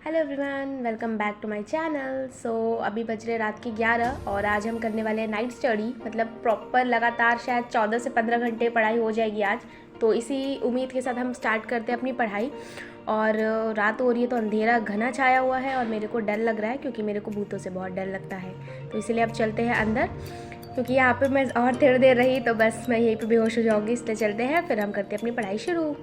Hello everyone, welcome back to my channel. अभी बज रहे रात के 11 और आज हम करने वाले हैं नाइट स्टडी। मतलब प्रॉपर लगातार शायद 14 से 15 घंटे पढ़ाई हो जाएगी आज। तो इसी उम्मीद के साथ हम स्टार्ट करते हैं अपनी पढ़ाई। और रात हो रही है तो अंधेरा घना छाया हुआ है और मेरे को डर लग रहा है क्योंकि मेरे को भूतों से बहुत डर लगता है। तो इसीलिए अब चलते हैं अंदर, क्योंकि यहाँ पर मैं और थोड़ी देर रही तो बस मैं यहीं पर बेहोश हो जाऊँगी। इसलिए चलते हैं, फिर हम करते हैं अपनी पढ़ाई शुरू।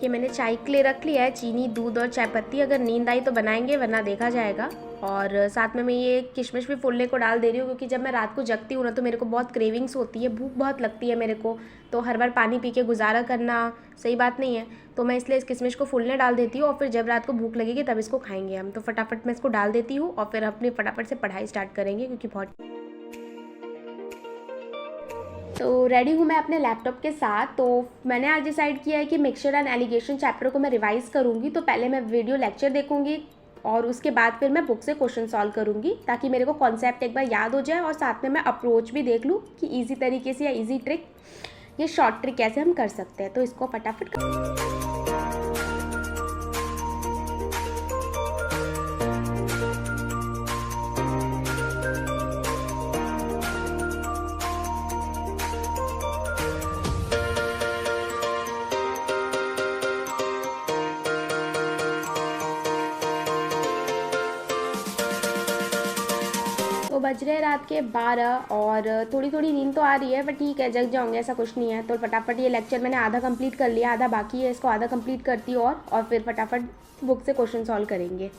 ये मैंने चाय के लिए रख लिया है, चीनी, दूध और चाय पत्ती। अगर नींद आई तो बनाएंगे, वरना देखा जाएगा। और साथ में मैं ये किशमिश भी फूलने को डाल दे रही हूँ, क्योंकि जब मैं रात को जगती हूँ ना तो मेरे को बहुत क्रेविंग्स होती है, भूख बहुत लगती है मेरे को। तो हर बार पानी पी के गुजारा करना सही बात नहीं है, तो मैं इसलिए इस किशमिश को फूलने डाल देती हूँ और फिर जब रात को भूख लगेगी तब इसको खाएंगे हम। तो फटाफट मैं इसको डाल देती हूँ और फिर अपनी फटाफट से पढ़ाई स्टार्ट करेंगे, क्योंकि बहुत तो रेडी हूँ मैं अपने लैपटॉप के साथ। तो मैंने आज डिसाइड किया है कि मिक्सचर एंड एलिगेशन चैप्टर को मैं रिवाइज़ करूँगी। तो पहले मैं वीडियो लेक्चर देखूँगी और उसके बाद फिर मैं बुक से क्वेश्चन सॉल्व करूँगी, ताकि मेरे को कॉन्सेप्ट एक बार याद हो जाए और साथ में मैं अप्रोच भी देख लूँ कि ईजी तरीके से या ईजी ट्रिक या शॉर्ट ट्रिक कैसे हम कर सकते हैं। तो इसको फटाफट तो बज रहे रात के 12 और थोड़ी थोड़ी नींद तो आ रही है, बट ठीक है, जग जाऊँगे, ऐसा कुछ नहीं है। तो फटाफट ये लेक्चर मैंने आधा कंप्लीट कर लिया, आधा बाकी है, इसको आधा कंप्लीट करती हूँ और फिर फटाफट बुक से क्वेश्चन सॉल्व करेंगे।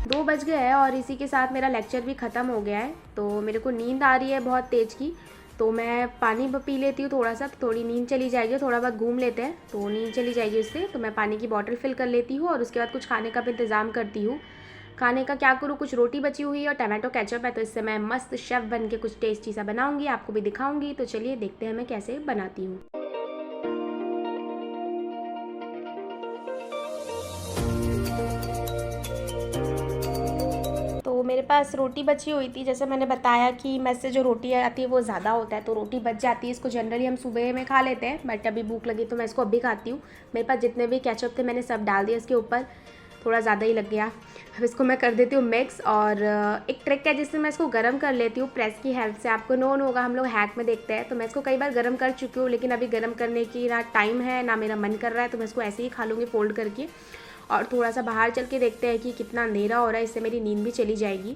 दो बज गए हैं और इसी के साथ मेरा लेक्चर भी ख़त्म हो गया है। तो मेरे को नींद आ रही है बहुत तेज़ की, तो मैं पानी पी लेती हूँ थोड़ा सा, तो थोड़ी नींद चली जाएगी। थोड़ा बहुत घूम लेते हैं तो नींद चली जाएगी उससे। तो मैं पानी की बॉटल फिल कर लेती हूँ और उसके बाद कुछ खाने का भी इंतज़ाम करती हूँ। खाने का क्या करूँ, कुछ रोटी बची हुई है और टमाटो केचप है, तो इससे मैं मस्त शेफ़ बन के कुछ टेस्टी सा बनाऊँगी, आपको भी दिखाऊँगी। तो चलिए देखते हैं मैं कैसे बनाती हूँ। तो मेरे पास रोटी बची हुई थी, जैसे मैंने बताया कि मेस से जो रोटी आती है वो ज़्यादा होता है, तो रोटी बच जाती है। इसको जनरली हम सुबह में खा लेते हैं, बट अभी भूख लगी तो मैं इसको अभी खाती हूँ। मेरे पास जितने भी केचप थे मैंने सब डाल दिया इसके ऊपर, थोड़ा ज़्यादा ही लग गया। अब इसको मैं कर देती हूँ मिक्स। और एक ट्रिक है जिससे मैं इसको गर्म कर लेती हूँ प्रेस की हेल्प से। आपको नोन होगा, हम लोग हैक में देखते हैं। तो मैं इसको कई बार गर्म कर चुकी हूँ, लेकिन अभी गर्म करने की ना टाइम है ना मेरा मन कर रहा है, तो मैं इसको ऐसे ही खा लूँगी फोल्ड करके। और थोड़ा सा बाहर चल के देखते हैं कि कितना अंधेरा हो रहा है, इससे मेरी नींद भी चली जाएगी।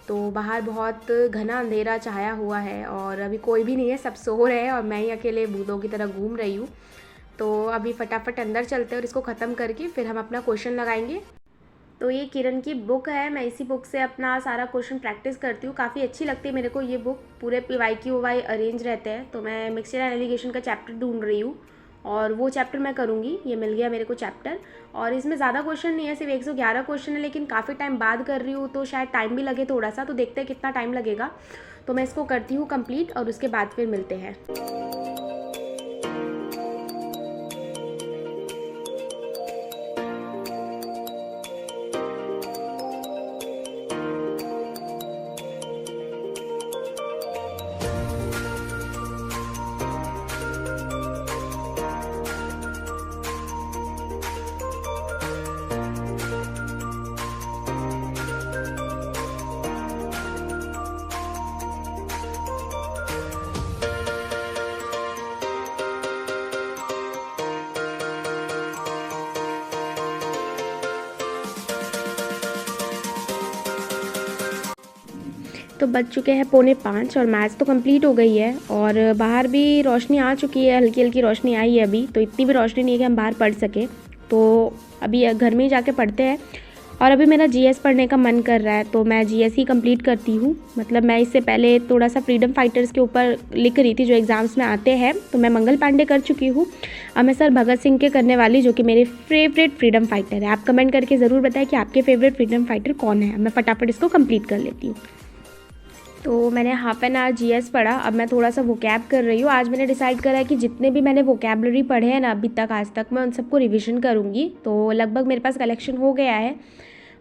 तो बाहर बहुत घना अंधेरा छाया हुआ है और अभी कोई भी नहीं है, सब सो रहे हैं और मैं ही अकेले भूतों की तरह घूम रही हूँ। तो अभी फटाफट अंदर चलते हैं और इसको ख़त्म करके फिर हम अपना क्वेश्चन लगाएंगे। तो ये किरण की बुक है, मैं इसी बुक से अपना सारा क्वेश्चन प्रैक्टिस करती हूँ। काफ़ी अच्छी लगती है मेरे को ये बुक, पूरे PYQY अरेंज रहते हैं। तो मैं मिक्सचर एंड एलिगेशन का चैप्टर ढूंढ रही हूँ और वो चैप्टर मैं करूँगी। ये मिल गया मेरे को चैप्टर, और इसमें ज़्यादा क्वेश्चन नहीं है, सिर्फ 111 क्वेश्चन है, लेकिन काफ़ी टाइम बाद कर रही हूँ तो शायद टाइम भी लगे थोड़ा सा। तो देखते हैं कितना टाइम लगेगा। तो मैं इसको करती हूँ कंप्लीट और उसके बाद फिर मिलते हैं। तो बज चुके हैं 4:45 और मैथ्स तो कंप्लीट हो गई है और बाहर भी रोशनी आ चुकी है, हल्की हल्की रोशनी आई है अभी। तो इतनी भी रोशनी नहीं है कि हम बाहर पढ़ सकें, तो अभी घर में ही जाके पढ़ते हैं। और अभी मेरा GS पढ़ने का मन कर रहा है, तो मैं GS ही कंप्लीट करती हूँ। मतलब मैं इससे पहले थोड़ा सा फ्रीडम फाइटर्स के ऊपर लिख रही थी जो एग्ज़ाम्स में आते हैं, तो मैं मंगल पांडे कर चुकी हूँ। अब मैं सर भगत सिंह के करने वाली, जो कि मेरे फेवरेट फ्रीडम फाइटर है। आप कमेंट करके ज़रूर बताएं कि आपके फेवरेट फ्रीडम फाइटर कौन है। मैं फटाफट इसको कंप्लीट कर लेती हूँ। तो मैंने हाफ एन आवर GS पढ़ा, अब मैं थोड़ा सा वोकैब कर रही हूँ। आज मैंने डिसाइड करा है कि जितने भी मैंने वोकैबलरी पढ़े हैं ना अभी तक आज तक, मैं उन सबको रिवीजन करूँगी। तो लगभग मेरे पास कलेक्शन हो गया है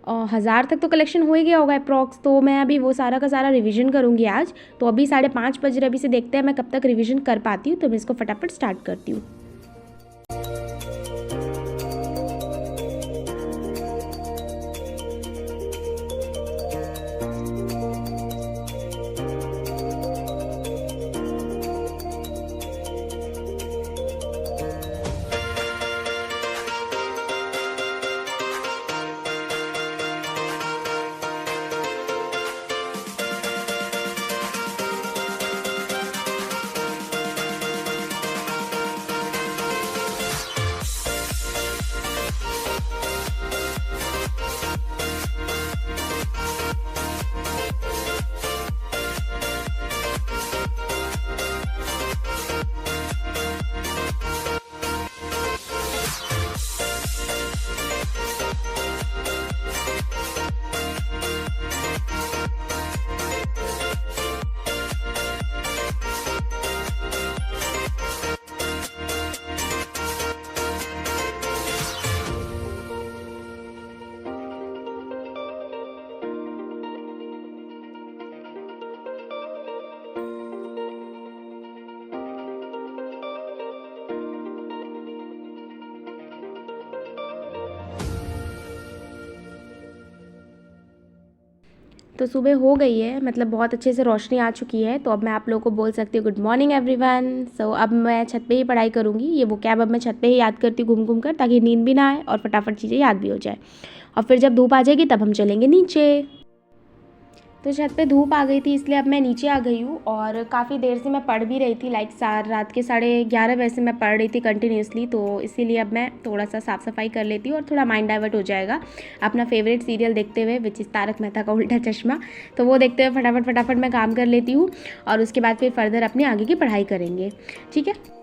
1000 तक तो कलेक्शन हो ही गया होगा अप्रॉक्स। तो मैं अभी वो सारा का सारा रिवीजन करूँगी आज। तो अभी 5:30 बज रहे, अभी से देखते हैं मैं कब तक रिवीजन कर पाती हूँ। तो मैं इसको फटाफट स्टार्ट करती हूँ। तो सुबह हो गई है, मतलब बहुत अच्छे से रोशनी आ चुकी है। तो अब मैं आप लोगों को बोल सकती हूँ गुड मॉर्निंग एवरीवन। सो अब मैं छत पे ही पढ़ाई करूँगी। ये वो कैब अब मैं छत पे ही याद करती हूँ घूम घूम कर, ताकि नींद भी ना आए और फटाफट चीज़ें याद भी हो जाए। और फिर जब धूप आ जाएगी तब हम चलेंगे नीचे। तो छत पे धूप आ गई थी, इसलिए अब मैं नीचे आ गई हूँ। और काफ़ी देर से मैं पढ़ भी रही थी, लाइक रात के 11:30 बजे से मैं पढ़ रही थी कंटिन्यूसली। तो इसीलिए अब मैं थोड़ा सा साफ़ सफाई कर लेती हूँ और थोड़ा माइंड डाइवर्ट हो जाएगा अपना फेवरेट सीरियल देखते हुए, विच इज़ तारक मेहता का उल्टा चश्मा। तो वो देखते हुए फटाफट मैं काम कर लेती हूँ और उसके बाद फिर फर्दर अपने आगे की पढ़ाई करेंगे। ठीक है।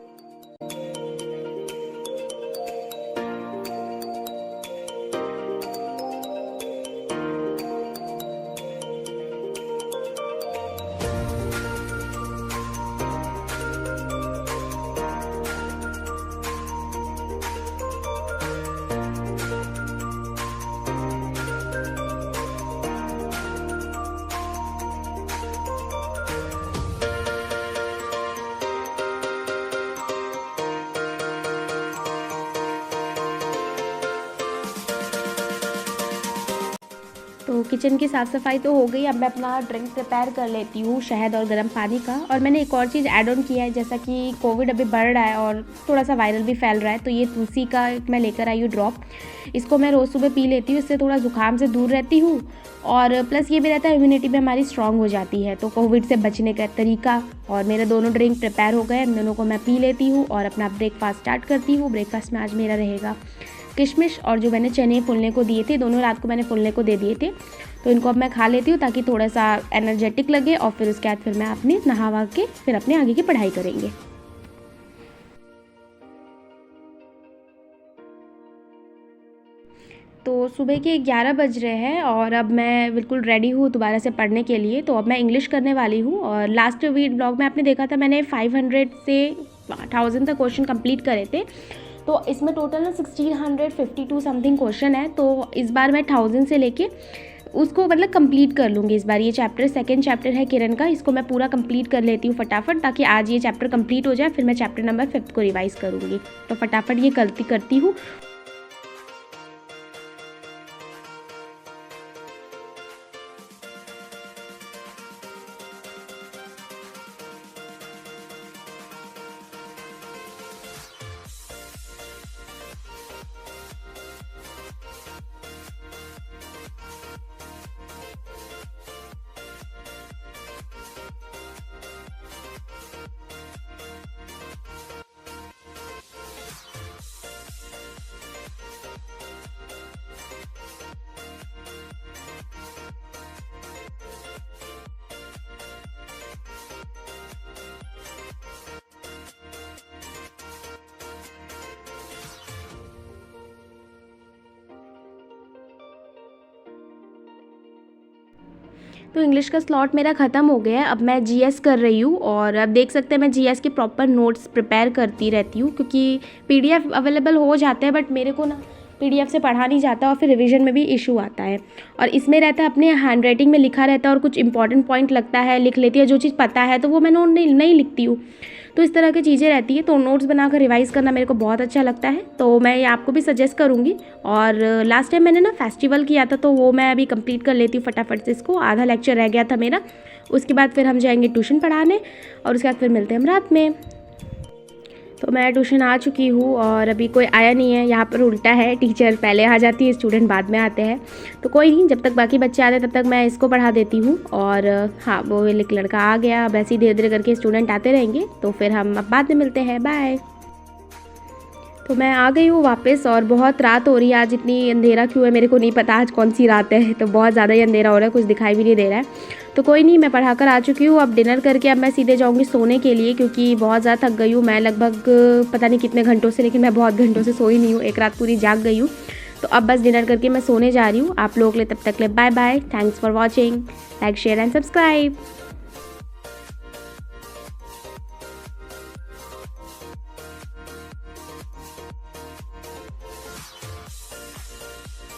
तो किचन की साफ़ सफाई तो हो गई। अब मैं अपना ड्रिंक प्रिपेयर कर लेती हूँ, शहद और गर्म पानी का। और मैंने एक और चीज़ ऐड ऑन किया है, जैसा कि कोविड अभी बढ़ रहा है और थोड़ा सा वायरल भी फैल रहा है। तो ये तुलसी का मैं लेकर आई हूँ ड्रॉप। इसको मैं रोज़ सुबह पी लेती हूँ, इससे थोड़ा ज़ुकाम से दूर रहती हूँ। और प्लस ये भी रहता है इम्यूनिटी भी हमारी स्ट्रांग हो जाती है। तो कोविड से बचने का तरीका। और मेरे दोनों ड्रिंक प्रिपेयर हो गए, इन दोनों को मैं पी लेती हूँ और अपना ब्रेकफास्ट स्टार्ट करती हूँ। ब्रेकफास्ट में आज मेरा रहेगा किशमिश, और जो मैंने चने फूलने को दिए थे, दोनों रात को मैंने फूलने को दे दिए थे। तो इनको अब मैं खा लेती हूँ ताकि थोड़ा सा एनर्जेटिक लगे। और फिर उसके बाद फिर मैं अपने नहा के फिर अपने आगे की पढ़ाई करेंगे। तो सुबह के 11 बज रहे हैं और अब मैं बिल्कुल रेडी हूँ दोबारा से पढ़ने के लिए। तो अब मैं इंग्लिश करने वाली हूँ। और लास्ट व्लॉग में आपने देखा था मैंने 500 से 1000 तक क्वेश्चन कंप्लीट करे थे। तो इसमें टोटल ना 1652 समथिंग क्वेश्चन है। तो इस बार मैं 1000 से लेके उसको मतलब कंप्लीट कर लूँगी इस बार। ये चैप्टर सेकंड चैप्टर है किरण का, इसको मैं पूरा कंप्लीट कर लेती हूँ फटाफट, ताकि आज ये चैप्टर कंप्लीट हो जाए। फिर मैं चैप्टर नंबर 5 को रिवाइज़ करूँगी। तो फटाफट ये करती हूँ। तो इंग्लिश का स्लॉट मेरा ख़त्म हो गया है। अब मैं जीएस कर रही हूँ। और अब देख सकते हैं मैं जीएस के प्रॉपर नोट्स प्रिपेयर करती रहती हूँ, क्योंकि पीडीएफ अवेलेबल हो जाते हैं, बट मेरे को ना PDF से पढ़ा नहीं जाता और फिर रिवीजन में भी इशू आता है। और इसमें रहता है अपने हैंड राइटिंग में लिखा रहता है और कुछ इंपॉर्टेंट पॉइंट लगता है, लिख लेती है, जो चीज़ पता है तो वो मैं नोट नहीं लिखती हूँ। तो इस तरह की चीज़ें रहती है। तो नोट्स बनाकर रिवाइज़ करना मेरे को बहुत अच्छा लगता है, तो मैं ये आपको भी सजेस्ट करूँगी। और लास्ट टाइम मैंने ना फेस्टिवल किया था, तो वो मैं अभी कंप्लीट कर लेती हूँ फटाफट से इसको। आधा लेक्चर रह गया था मेरा, उसके बाद फिर हम जाएंगे ट्यूशन पढ़ाने और उसके बाद फिर मिलते हैं हम रात में। तो मैं ट्यूशन आ चुकी हूँ और अभी कोई आया नहीं है। यहाँ पर उल्टा है, टीचर पहले आ जाती है, स्टूडेंट बाद में आते हैं। तो कोई नहीं, जब तक बाकी बच्चे आते हैं तब तक मैं इसको पढ़ा देती हूँ। और हाँ, वो एक लड़का आ गया, अब ऐसे ही धीरे धीरे करके स्टूडेंट आते रहेंगे। तो फिर हम अब बाद में मिलते हैं, बाय। तो मैं आ गई हूँ वापस और बहुत रात हो रही है। आज इतनी अंधेरा क्यों है मेरे को नहीं पता, आज कौन सी रात है, तो बहुत ज़्यादा ही अंधेरा हो रहा है, कुछ दिखाई भी नहीं दे रहा है। तो कोई नहीं, मैं पढ़ा कर आ चुकी हूँ। अब डिनर करके अब मैं सीधे जाऊँगी सोने के लिए, क्योंकि बहुत ज़्यादा थक गई हूँ मैं, लगभग पता नहीं कितने घंटों से, लेकिन मैं बहुत घंटों से सोई नहीं हूँ, एक रात पूरी जाग गई हूँ। तो अब बस डिनर करके मैं सोने जा रही हूँ। आप लोगों के लिए तब तक ले bye bye, thanks for watching, like share and subscribe.